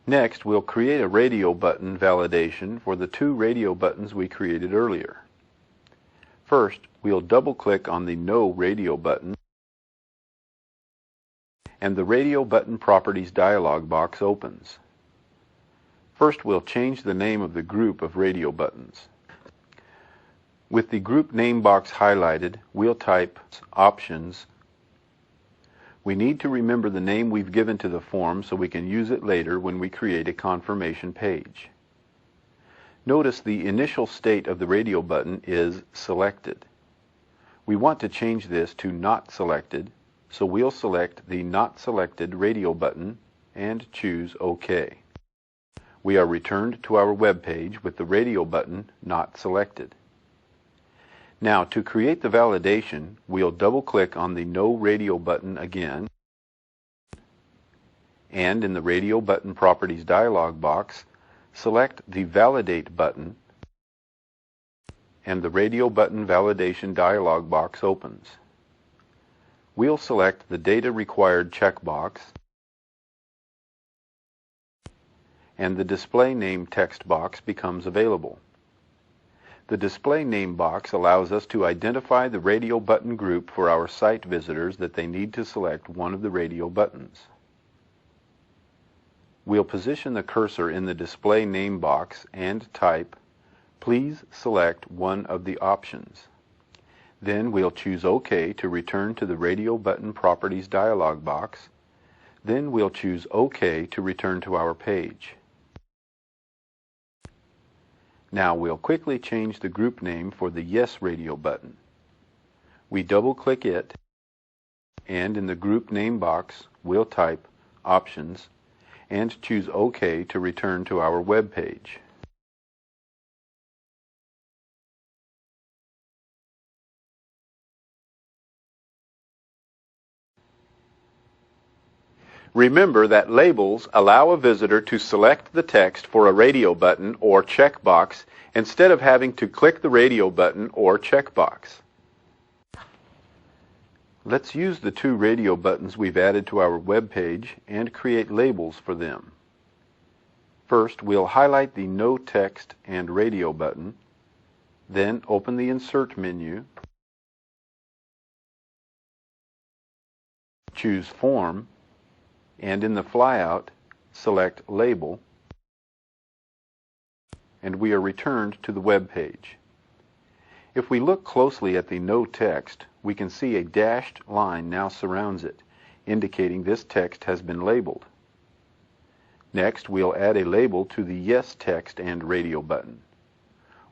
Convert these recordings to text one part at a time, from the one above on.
Next, we'll create a radio button validation for the two radio buttons we created earlier. First, we'll double-click on the No Radio button, and the Radio Button Properties dialog box opens. First, we'll change the name of the group of radio buttons. With the group name box highlighted, we'll type Options. We need to remember the name we've given to the form so we can use it later when we create a confirmation page. Notice the initial state of the radio button is selected. We want to change this to Not Selected, so we'll select the Not Selected radio button and choose OK. We are returned to our web page with the radio button not selected. Now, to create the validation, we'll double-click on the No Radio button again, and in the Radio Button Properties dialog box, select the Validate button, and the Radio Button Validation dialog box opens. We'll select the Data Required checkbox, and the Display Name text box becomes available. The Display Name box allows us to identify the radio button group for our site visitors that they need to select one of the radio buttons. We'll position the cursor in the Display Name box and type, "Please select one of the options." Then we'll choose OK to return to the Radio Button Properties dialog box. Then we'll choose OK to return to our page. Now we'll quickly change the group name for the Yes Radio button. We double-click it, and in the group name box, we'll type Options and choose OK to return to our web page. Remember that labels allow a visitor to select the text for a radio button or checkbox instead of having to click the radio button or checkbox. Let's use the two radio buttons we've added to our web page and create labels for them. First, we'll highlight the No Text and Radio button, then open the Insert menu, choose Form, and in the flyout, select Label, and we are returned to the web page. If we look closely at the No Text, we can see a dashed line now surrounds it, indicating this text has been labeled. Next, we'll add a label to the Yes Text and Radio button.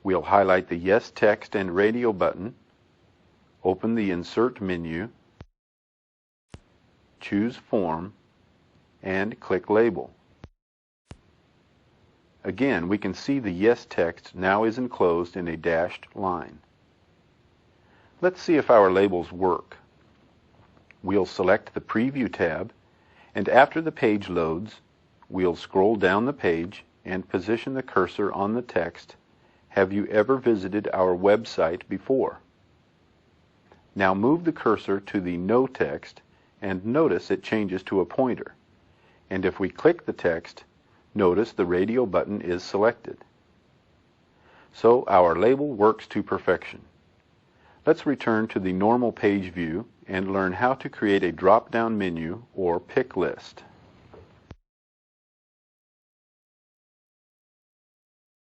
We'll highlight the Yes Text and Radio button, open the Insert menu, choose Form, and click Label. Again, we can see the Yes text now is enclosed in a dashed line. Let's see if our labels work. We'll select the Preview tab, and after the page loads, we'll scroll down the page and position the cursor on the text, "Have you ever visited our website before?" Now move the cursor to the No text, and notice it changes to a pointer. And if we click the text, notice the radio button is selected. So our label works to perfection. Let's return to the normal page view and learn how to create a drop-down menu or pick list.